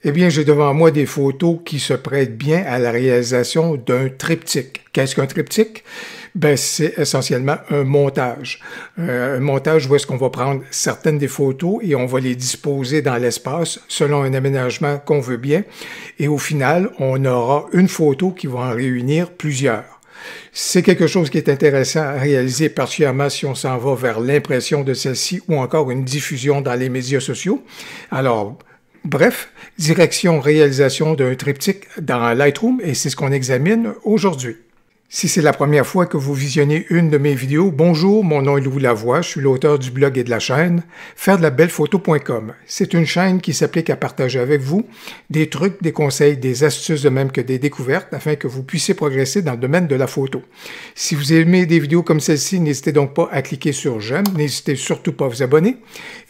Eh bien, j'ai devant moi des photos qui se prêtent bien à la réalisation d'un triptyque. Qu'est-ce qu'un triptyque? Ben, c'est essentiellement un montage. Un montage où est-ce qu'on va prendre certaines des photos et on va les disposer dans l'espace selon un aménagement qu'on veut bien. Et au final, on aura une photo qui va en réunir plusieurs. C'est quelque chose qui est intéressant à réaliser, particulièrement si on s'en va vers l'impression de celle-ci ou encore une diffusion dans les médias sociaux. Alors, bref, direction réalisation d'un triptyque dans Lightroom et c'est ce qu'on examine aujourd'hui. Si c'est la première fois que vous visionnez une de mes vidéos, bonjour, mon nom est Louis Lavoie, je suis l'auteur du blog et de la chaîne fairedelabelephoto.com. C'est une chaîne qui s'applique à partager avec vous des trucs, des conseils, des astuces de même que des découvertes afin que vous puissiez progresser dans le domaine de la photo. Si vous aimez des vidéos comme celle-ci, n'hésitez donc pas à cliquer sur j'aime, n'hésitez surtout pas à vous abonner.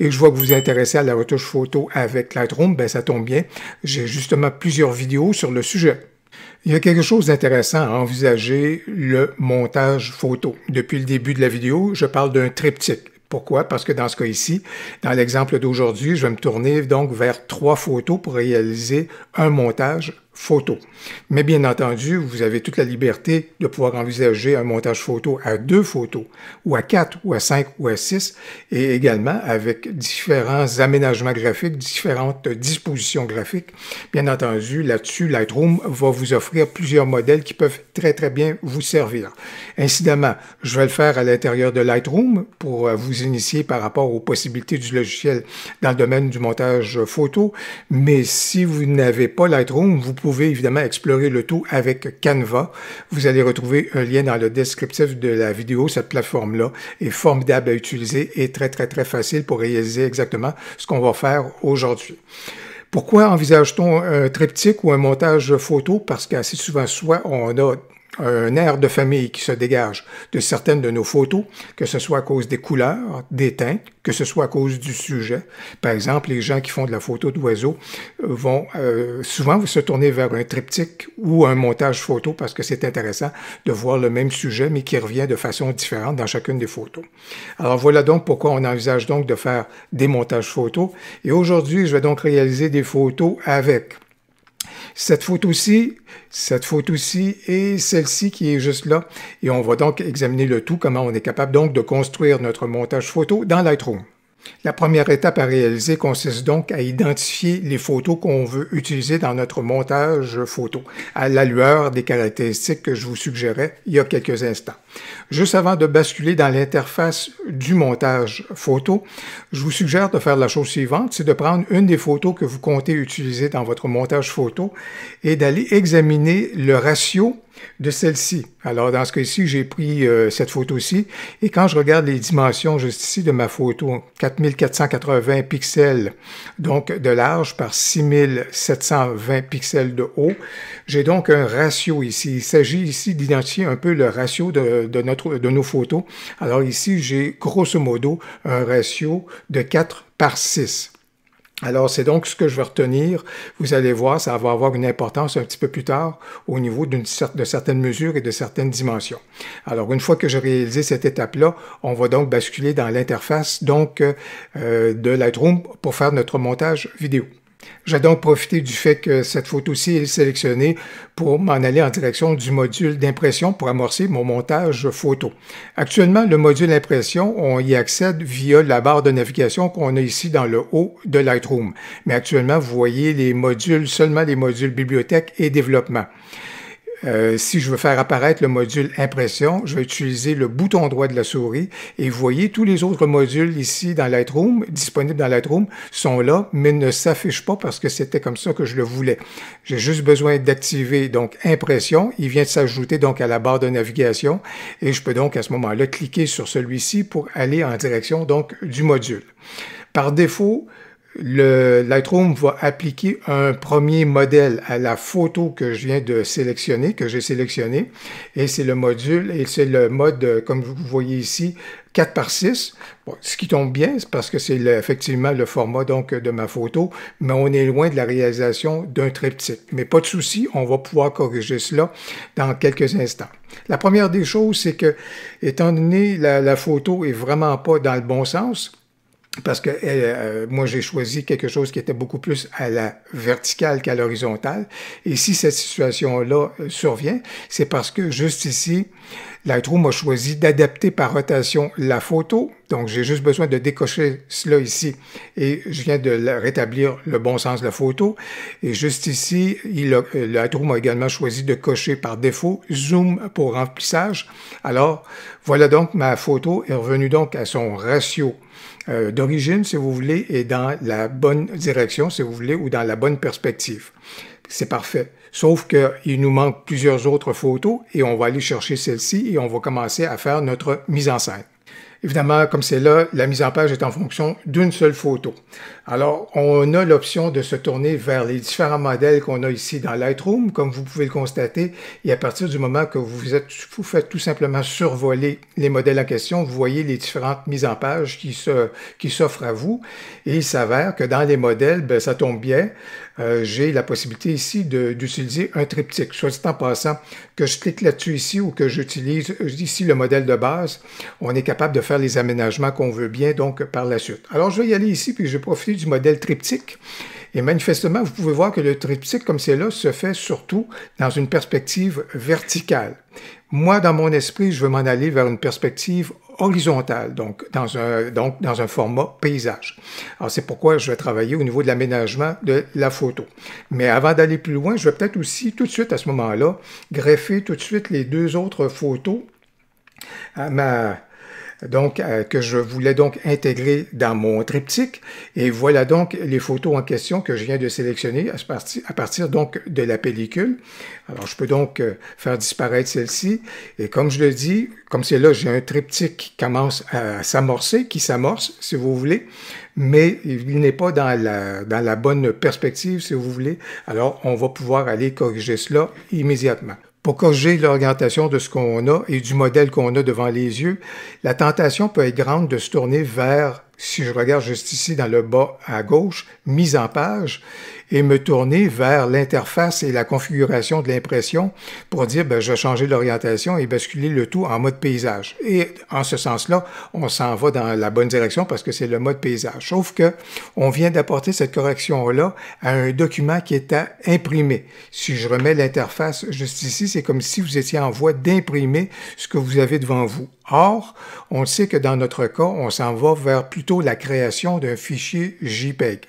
Et je vois que vous vous intéressez à la retouche photo avec Lightroom, ben ça tombe bien, j'ai justement plusieurs vidéos sur le sujet. Il y a quelque chose d'intéressant à envisager, le montage photo. Depuis le début de la vidéo, je parle d'un triptyque. Pourquoi? Parce que dans ce cas ici, dans l'exemple d'aujourd'hui, je vais me tourner donc vers 3 photos pour réaliser un montage photo. Mais bien entendu, vous avez toute la liberté de pouvoir envisager un montage photo à 2 photos, ou à 4, ou à 5, ou à 6, et également avec différents aménagements graphiques, différentes dispositions graphiques. Bien entendu, là-dessus, Lightroom va vous offrir plusieurs modèles qui peuvent très bien vous servir. Incidemment, je vais le faire à l'intérieur de Lightroom pour vous initier par rapport aux possibilités du logiciel dans le domaine du montage photo, mais si vous n'avez pas Lightroom, vous pouvez évidemment explorer le tout avec Canva. Vous allez retrouver un lien dans le descriptif de la vidéo. Cette plateforme-là est formidable à utiliser et très facile pour réaliser exactement ce qu'on va faire aujourd'hui. Pourquoi envisage-t-on un triptyque ou un montage photo? Parce qu'assez souvent, soit on a un air de famille qui se dégage de certaines de nos photos, que ce soit à cause des couleurs, des teintes, que ce soit à cause du sujet. Par exemple, les gens qui font de la photo d'oiseaux vont souvent se tourner vers un triptyque ou un montage photo parce que c'est intéressant de voir le même sujet mais qui revient de façon différente dans chacune des photos. Alors voilà donc pourquoi on envisage donc de faire des montages photos. Et aujourd'hui, je vais donc réaliser des photos avec cette photo-ci et celle-ci qui est juste là. Et on va donc examiner le tout, comment on est capable donc de construire notre montage photo dans Lightroom. La première étape à réaliser consiste donc à identifier les photos qu'on veut utiliser dans notre montage photo, à la lueur des caractéristiques que je vous suggérais il y a quelques instants. Juste avant de basculer dans l'interface du montage photo, je vous suggère de faire la chose suivante, c'est de prendre une des photos que vous comptez utiliser dans votre montage photo et d'aller examiner le ratio de celle-ci. Alors, dans ce cas-ci, j'ai pris cette photo-ci et quand je regarde les dimensions juste ici de ma photo, 4480 pixels donc de large par 6720 pixels de haut, j'ai donc un ratio ici. Il s'agit ici d'identifier un peu le ratio de nos photos. Alors ici, j'ai grosso modo un ratio de 4:6. Alors, c'est donc ce que je vais retenir. Vous allez voir, ça va avoir une importance un petit peu plus tard au niveau de certaines mesures et de certaines dimensions. Alors, une fois que j'ai réalisé cette étape-là, on va donc basculer dans l'interface donc de Lightroom pour faire notre montage vidéo. J'ai donc profité du fait que cette photo-ci est sélectionnée pour m'en aller en direction du module d'impression pour amorcer mon montage photo. Actuellement, le module impression, on y accède via la barre de navigation qu'on a ici dans le haut de Lightroom. Mais actuellement, vous voyez les modules, seulement les modules bibliothèque et développement. Si je veux faire apparaître le module impression, je vais utiliser le bouton droit de la souris et vous voyez tous les autres modules ici dans Lightroom, disponibles dans Lightroom, sont là, mais ne s'affichent pas parce que c'était comme ça que je le voulais. J'ai juste besoin d'activer donc impression, il vient de s'ajouter donc à la barre de navigation et je peux donc à ce moment-là cliquer sur celui-ci pour aller en direction donc du module. Par défaut, le Lightroom va appliquer un premier modèle à la photo que je viens de sélectionner, que j'ai sélectionné, et c'est le module, et c'est le mode, comme vous voyez ici, 4:6. Bon, ce qui tombe bien, c'est parce que c'est effectivement le format donc de ma photo, mais on est loin de la réalisation d'un triptyque. Mais pas de souci, on va pouvoir corriger cela dans quelques instants. La première des choses, c'est que, étant donné la photo est vraiment pas dans le bon sens, parce que moi, j'ai choisi quelque chose qui était beaucoup plus à la verticale qu'à l'horizontale. Et si cette situation-là survient, c'est parce que juste ici, Lightroom a choisi d'adapter par rotation la photo. Donc, j'ai juste besoin de décocher cela ici et je viens de rétablir le bon sens de la photo. Et juste ici, Lightroom a également choisi de cocher par défaut Zoom pour remplissage. Alors, voilà donc ma photo est revenue donc à son ratio d'origine, si vous voulez, et dans la bonne direction, si vous voulez, ou dans la bonne perspective. C'est parfait. Sauf qu'il nous manque plusieurs autres photos et on va aller chercher celle-ci et on va commencer à faire notre mise en scène. Évidemment, comme c'est là, la mise en page est en fonction d'une seule photo. Alors, on a l'option de se tourner vers les différents modèles qu'on a ici dans Lightroom, comme vous pouvez le constater. Et à partir du moment que vous faites tout simplement survoler les modèles en question, vous voyez les différentes mises en page qui s'offrent à vous. Et il s'avère que dans les modèles, ben, ça tombe bien. J'ai la possibilité ici d'utiliser un triptyque. Soit dit en passant, que je clique là-dessus ici ou que j'utilise ici le modèle de base, on est capable de faire les aménagements qu'on veut bien donc par la suite. Alors, je vais y aller ici, puis je vais profiter du modèle triptyque. Et manifestement, vous pouvez voir que le triptyque comme c'est là se fait surtout dans une perspective verticale. Moi, dans mon esprit, je veux m'en aller vers une perspective horizontale, donc dans un format paysage. Alors, c'est pourquoi je vais travailler au niveau de l'aménagement de la photo. Mais avant d'aller plus loin, je vais peut-être aussi, tout de suite à ce moment-là, greffer tout de suite les deux autres photos à que je voulais donc intégrer dans mon triptyque. Et voilà donc les photos en question que je viens de sélectionner à partir donc de la pellicule. Alors, je peux donc faire disparaître celle-ci. Et comme je le dis, comme c'est là, j'ai un triptyque qui commence à s'amorcer, qui s'amorce, si vous voulez, mais il n'est pas dans la bonne perspective, si vous voulez. Alors, on va pouvoir aller corriger cela immédiatement. Pour corriger l'orientation de ce qu'on a et du modèle qu'on a devant les yeux, la tentation peut être grande de se tourner vers, si je regarde juste ici dans le bas à gauche, mise en page, et me tourner vers l'interface et la configuration de l'impression pour dire, ben, je vais changer l'orientation et basculer le tout en mode paysage. Et en ce sens-là, on s'en va dans la bonne direction parce que c'est le mode paysage. Sauf que on vient d'apporter cette correction-là à un document qui est à imprimer. Si je remets l'interface juste ici, c'est comme si vous étiez en voie d'imprimer ce que vous avez devant vous. Or, on sait que dans notre cas, on s'en va vers plutôt la création d'un fichier JPEG.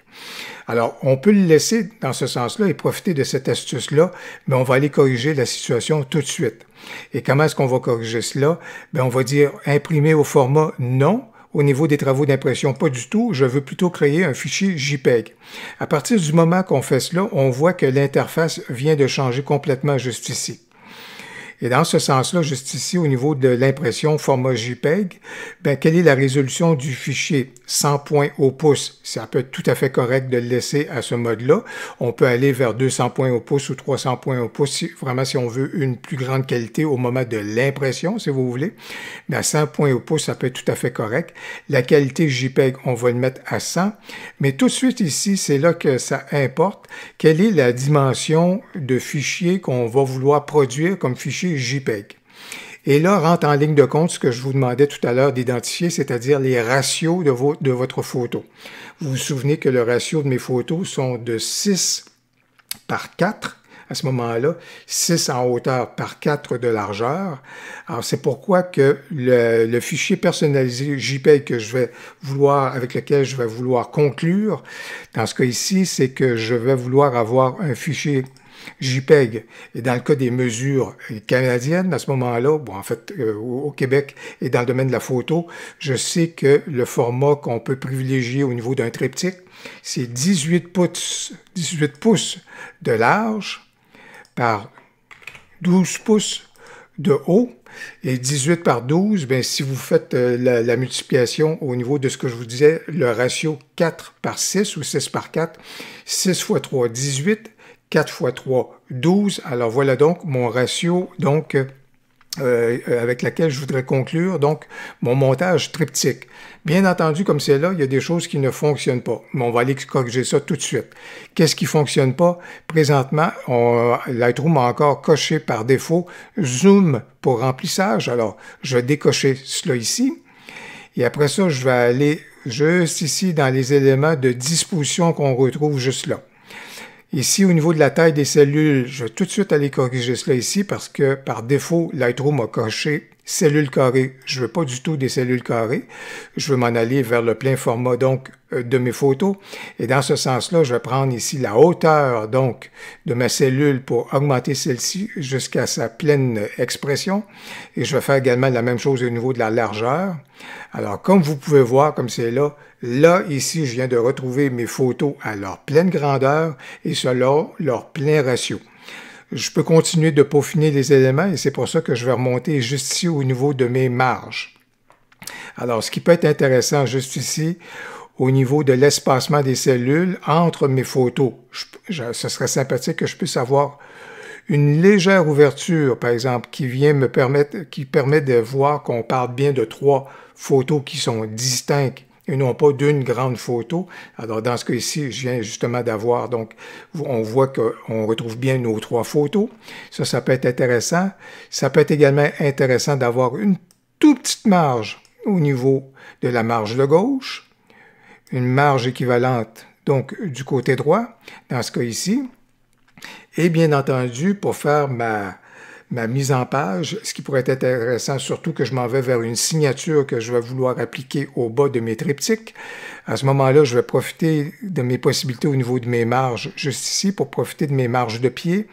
Alors, on peut le laisser dans ce sens-là et profiter de cette astuce-là, mais on va aller corriger la situation tout de suite. Et comment est-ce qu'on va corriger cela? Bien, on va dire imprimer au format non. Au niveau des travaux d'impression, pas du tout. Je veux plutôt créer un fichier JPEG. À partir du moment qu'on fait cela, on voit que l'interface vient de changer complètement juste ici. Et dans ce sens-là, juste ici, au niveau de l'impression format JPEG, ben, quelle est la résolution du fichier? 100 points au pouce. Ça peut être tout à fait correct de le laisser à ce mode-là. On peut aller vers 200 points au pouce ou 300 points au pouce, si on veut une plus grande qualité au moment de l'impression, si vous voulez. Mais à 100 points au pouce, ça peut être tout à fait correct. La qualité JPEG, on va le mettre à 100. Mais tout de suite ici, c'est là que ça importe. Quelle est la dimension de fichier qu'on va vouloir produire comme fichier JPEG. Et là, rentre en ligne de compte ce que je vous demandais tout à l'heure d'identifier, c'est-à-dire les ratios de votre photo. Vous vous souvenez que le ratio de mes photos sont de 6 par 4 à ce moment-là, 6 en hauteur par 4 de largeur. Alors, c'est pourquoi que le fichier personnalisé JPEG avec lequel je vais vouloir conclure, dans ce cas ici, c'est que je vais vouloir avoir un fichier JPEG. Et dans le cas des mesures canadiennes, à ce moment-là, bon, en fait, au Québec et dans le domaine de la photo, je sais que le format qu'on peut privilégier au niveau d'un triptyque, c'est 18 pouces de large par 12 pouces de haut. Et 18 par 12, bien, si vous faites la multiplication au niveau de ce que je vous disais, le ratio 4 par 6 ou 6 par 4, 6 fois 3, 18, 4 fois 3, 12. Alors voilà donc mon ratio donc, avec laquelle je voudrais conclure donc mon montage triptyque. Bien entendu, comme c'est là, il y a des choses qui ne fonctionnent pas. Mais on va aller corriger ça tout de suite. Qu'est-ce qui ne fonctionne pas? Présentement, Lightroom a encore coché par défaut Zoom pour remplissage. Alors, je vais décocher cela ici. Et après ça, je vais aller juste ici dans les éléments de disposition qu'on retrouve juste là. Ici, au niveau de la taille des cellules, je vais tout de suite aller corriger cela ici parce que par défaut, Lightroom a coché cellules carrées. Je veux pas du tout des cellules carrées. Je veux m'en aller vers le plein format donc de mes photos. Et dans ce sens-là, je vais prendre ici la hauteur donc de ma cellule pour augmenter celle-ci jusqu'à sa pleine expression. Et je vais faire également la même chose au niveau de la largeur. Alors, comme vous pouvez voir, comme c'est là, ici, je viens de retrouver mes photos à leur pleine grandeur et selon leur plein ratio. Je peux continuer de peaufiner les éléments et c'est pour ça que je vais remonter juste ici au niveau de mes marges. Alors, ce qui peut être intéressant juste ici, au niveau de l'espacement des cellules entre mes photos, ce serait sympathique que je puisse avoir une légère ouverture, par exemple, qui permet de voir qu'on parle bien de 3 photos qui sont distinctes et non pas d'une grande photo. Alors, dans ce cas ici, je viens justement d'avoir, donc, on voit qu'on retrouve bien nos 3 photos. Ça peut être intéressant. Ça peut être également intéressant d'avoir une toute petite marge au niveau de la marge de gauche, une marge équivalente, donc, du côté droit, dans ce cas ici. Et bien entendu, pour faire ma mise en page, ce qui pourrait être intéressant, surtout que je m'en vais vers une signature que je vais vouloir appliquer au bas de mes triptyques. À ce moment-là, je vais profiter de mes possibilités au niveau de mes marges, juste ici, pour profiter de mes marges de pied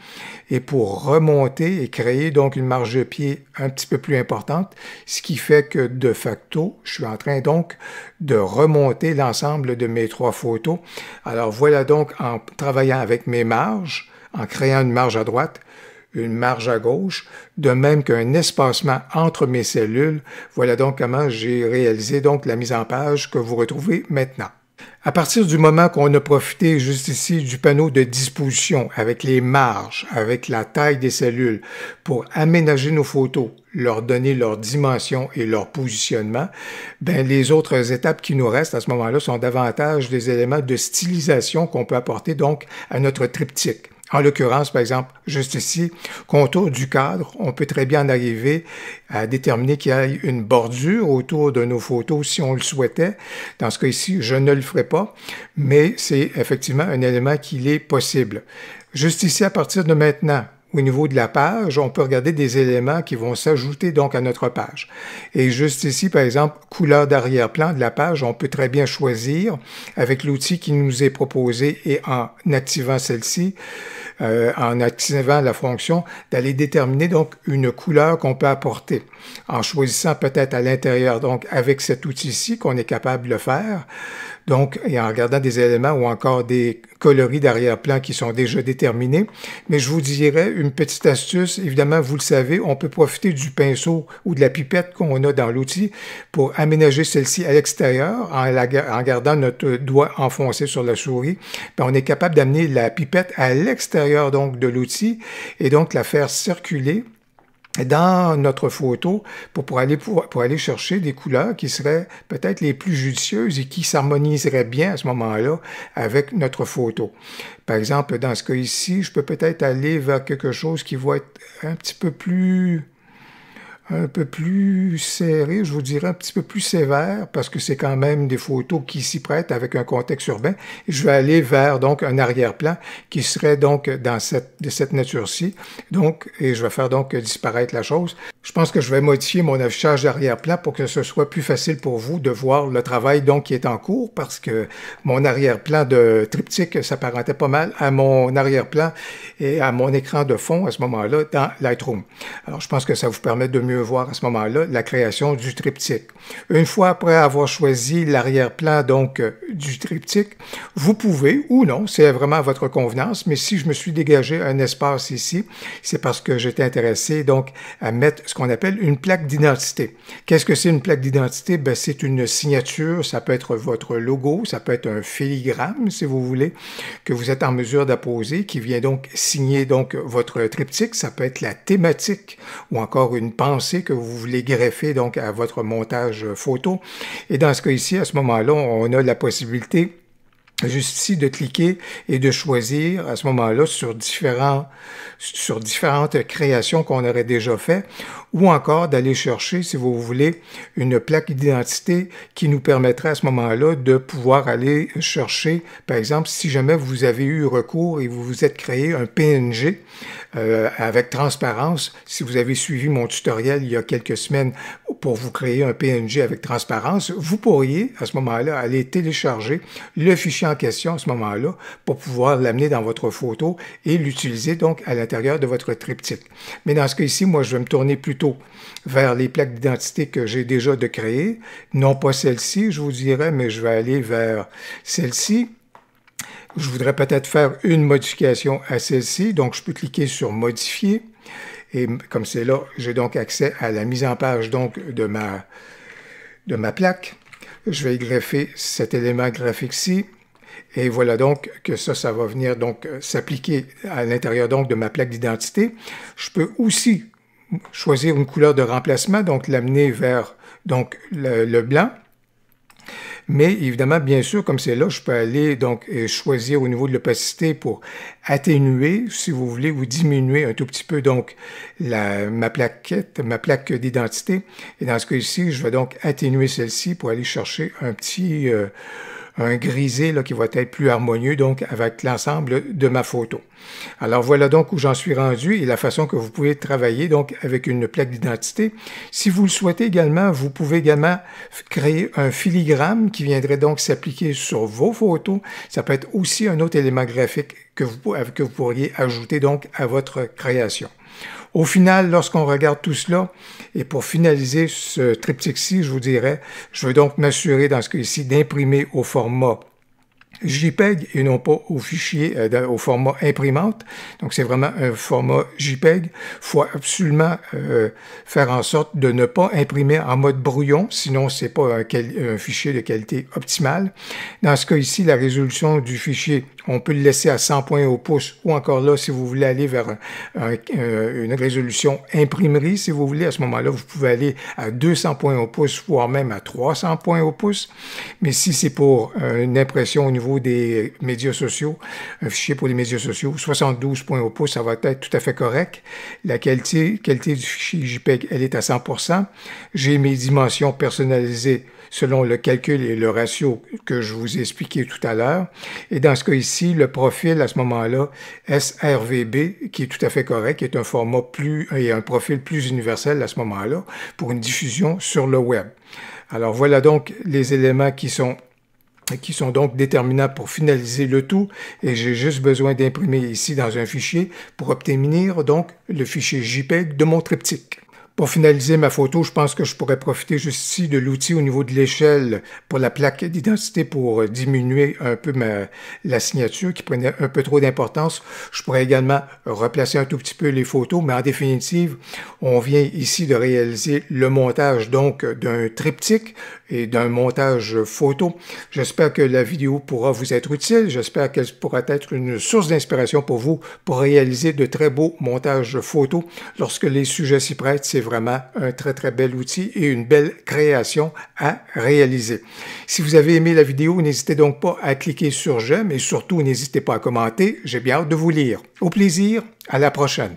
et pour remonter et créer donc une marge de pied un petit peu plus importante, ce qui fait que de facto, je suis en train donc de remonter l'ensemble de mes 3 photos. Alors voilà donc en travaillant avec mes marges, en créant une marge à droite, une marge à gauche, de même qu'un espacement entre mes cellules. Voilà donc comment j'ai réalisé donc la mise en page que vous retrouvez maintenant. À partir du moment qu'on a profité juste ici du panneau de disposition avec les marges, avec la taille des cellules pour aménager nos photos, leur donner leur dimension et leur positionnement, ben les autres étapes qui nous restent à ce moment-là sont davantage des éléments de stylisation qu'on peut apporter donc à notre triptyque. En l'occurrence, par exemple, juste ici, contour du cadre, on peut très bien en arriver à déterminer qu'il y ait une bordure autour de nos photos si on le souhaitait. Dans ce cas ici, je ne le ferai pas, mais c'est effectivement un élément qu'il est possible. Juste ici, à partir de maintenant, au niveau de la page, on peut regarder des éléments qui vont s'ajouter donc à notre page. Et juste ici, par exemple, couleur d'arrière-plan de la page, on peut très bien choisir avec l'outil qui nous est proposé et en activant celle-ci, en activant la fonction, d'aller déterminer donc une couleur qu'on peut apporter. En choisissant peut-être à l'intérieur, donc avec cet outil-ci qu'on est capable de le faire, donc, et en regardant des éléments ou encore des coloris d'arrière-plan qui sont déjà déterminés. Mais je vous dirais une petite astuce, évidemment, vous le savez, on peut profiter du pinceau ou de la pipette qu'on a dans l'outil pour aménager celle-ci à l'extérieur en gardant notre doigt enfoncé sur la souris. Puis on est capable d'amener la pipette à l'extérieur donc de l'outil et donc la faire circuler dans notre photo pour aller chercher des couleurs qui seraient peut-être les plus judicieuses et qui s'harmoniseraient bien à ce moment-là avec notre photo. Par exemple, dans ce cas ici, je peux peut-être aller vers quelque chose qui va être un peu plus serré, je vous dirais un petit peu plus sévère, parce que c'est quand même des photos qui s'y prêtent avec un contexte urbain. Et je vais aller vers donc un arrière-plan qui serait donc de cette nature-ci. Donc, et je vais faire donc disparaître la chose. Je pense que je vais modifier mon affichage d'arrière-plan pour que ce soit plus facile pour vous de voir le travail donc qui est en cours, parce que mon arrière-plan de triptyque s'apparentait pas mal à mon arrière-plan et à mon écran de fond à ce moment-là dans Lightroom. Alors, je pense que ça vous permet de mieux voir à ce moment-là la création du triptyque. Une fois après avoir choisi l'arrière-plan donc du triptyque, vous pouvez ou non, c'est vraiment à votre convenance, mais si je me suis dégagé un espace ici, c'est parce que j'étais intéressé donc à mettre ce qu'on appelle une plaque d'identité. Qu'est-ce que c'est une plaque d'identité? Ben, c'est une signature, ça peut être votre logo, ça peut être un filigrane, si vous voulez, que vous êtes en mesure d'apposer, qui vient donc signer donc votre triptyque, ça peut être la thématique ou encore une pensée que vous voulez greffer donc à votre montage photo. Et dans ce cas ici, à ce moment-là, on a la possibilité juste ici de cliquer et de choisir à ce moment-là sur différentes créations qu'on aurait déjà fait, ou encore d'aller chercher, si vous voulez, une plaque d'identité qui nous permettrait à ce moment-là de pouvoir aller chercher, par exemple, si jamais vous avez eu recours et vous vous êtes créé un PNG avec transparence, si vous avez suivi mon tutoriel il y a quelques semaines pour vous créer un PNG avec transparence, vous pourriez à ce moment-là aller télécharger le fichier en question à ce moment-là pour pouvoir l'amener dans votre photo et l'utiliser donc à l'intérieur de votre triptyque. Mais dans ce cas ici, moi je vais me tourner plutôt vers les plaques d'identité que j'ai déjà de créer, non pas celle-ci, je vous dirais, mais je vais aller vers celle-ci. Je voudrais peut-être faire une modification à celle-ci, donc je peux cliquer sur modifier. Et comme c'est là, j'ai donc accès à la mise en page donc de ma plaque. Je vais greffer cet élément graphique-ci. Et voilà donc que ça va venir donc s'appliquer à l'intérieur donc de ma plaque d'identité. Je peux aussi choisir une couleur de remplacement, donc l'amener vers donc le blanc. Mais évidemment, bien sûr, comme c'est là, je peux aller donc choisir au niveau de l'opacité pour atténuer, si vous voulez, ou diminuer un tout petit peu donc ma plaque d'identité. Et dans ce cas ici, je vais donc atténuer celle-ci pour aller chercher un grisé là, qui va être plus harmonieux donc avec l'ensemble de ma photo. Alors voilà donc où j'en suis rendu et la façon que vous pouvez travailler donc avec une plaque d'identité. Si vous le souhaitez également, vous pouvez également créer un filigrane qui viendrait donc s'appliquer sur vos photos. Ça peut être aussi un autre élément graphique que vous pourriez ajouter donc à votre création. Au final, lorsqu'on regarde tout cela, et pour finaliser ce triptyque-ci, je vous dirais, je veux donc m'assurer dans ce cas-ci d'imprimer au format JPEG et non pas au fichier, au format imprimante. Donc, c'est vraiment un format JPEG. Il faut absolument faire en sorte de ne pas imprimer en mode brouillon, sinon c'est pas un fichier de qualité optimale. Dans ce cas ici, la résolution du fichier, on peut le laisser à 100 points au pouce, ou encore là, si vous voulez aller vers une résolution imprimerie, si vous voulez, à ce moment-là, vous pouvez aller à 200 points au pouce, voire même à 300 points au pouce. Mais si c'est pour une impression au niveau des médias sociaux, un fichier pour les médias sociaux, 72 points au pouce, ça va être tout à fait correct. La qualité du fichier JPEG, elle est à 100%. J'ai mes dimensions personnalisées selon le calcul et le ratio que je vous ai expliqué tout à l'heure. Et dans ce cas ici, le profil à ce moment-là, sRVB, qui est tout à fait correct, qui est un format un profil plus universel à ce moment-là pour une diffusion sur le web. Alors voilà donc les éléments qui sont donc déterminants pour finaliser le tout, et j'ai juste besoin d'imprimer ici dans un fichier pour obtenir donc le fichier JPEG de mon triptyque. Pour finaliser ma photo, je pense que je pourrais profiter juste ici de l'outil au niveau de l'échelle pour la plaque d'identité pour diminuer un peu la signature qui prenait un peu trop d'importance. Je pourrais également replacer un tout petit peu les photos, mais en définitive, on vient ici de réaliser le montage donc d'un triptyque et d'un montage photo. J'espère que la vidéo pourra vous être utile. J'espère qu'elle pourra être une source d'inspiration pour vous pour réaliser de très beaux montages photos lorsque les sujets s'y prêtent. C'est vraiment un très très bel outil et une belle création à réaliser. Si vous avez aimé la vidéo, n'hésitez donc pas à cliquer sur j'aime et surtout n'hésitez pas à commenter. J'ai bien hâte de vous lire. Au plaisir, à la prochaine.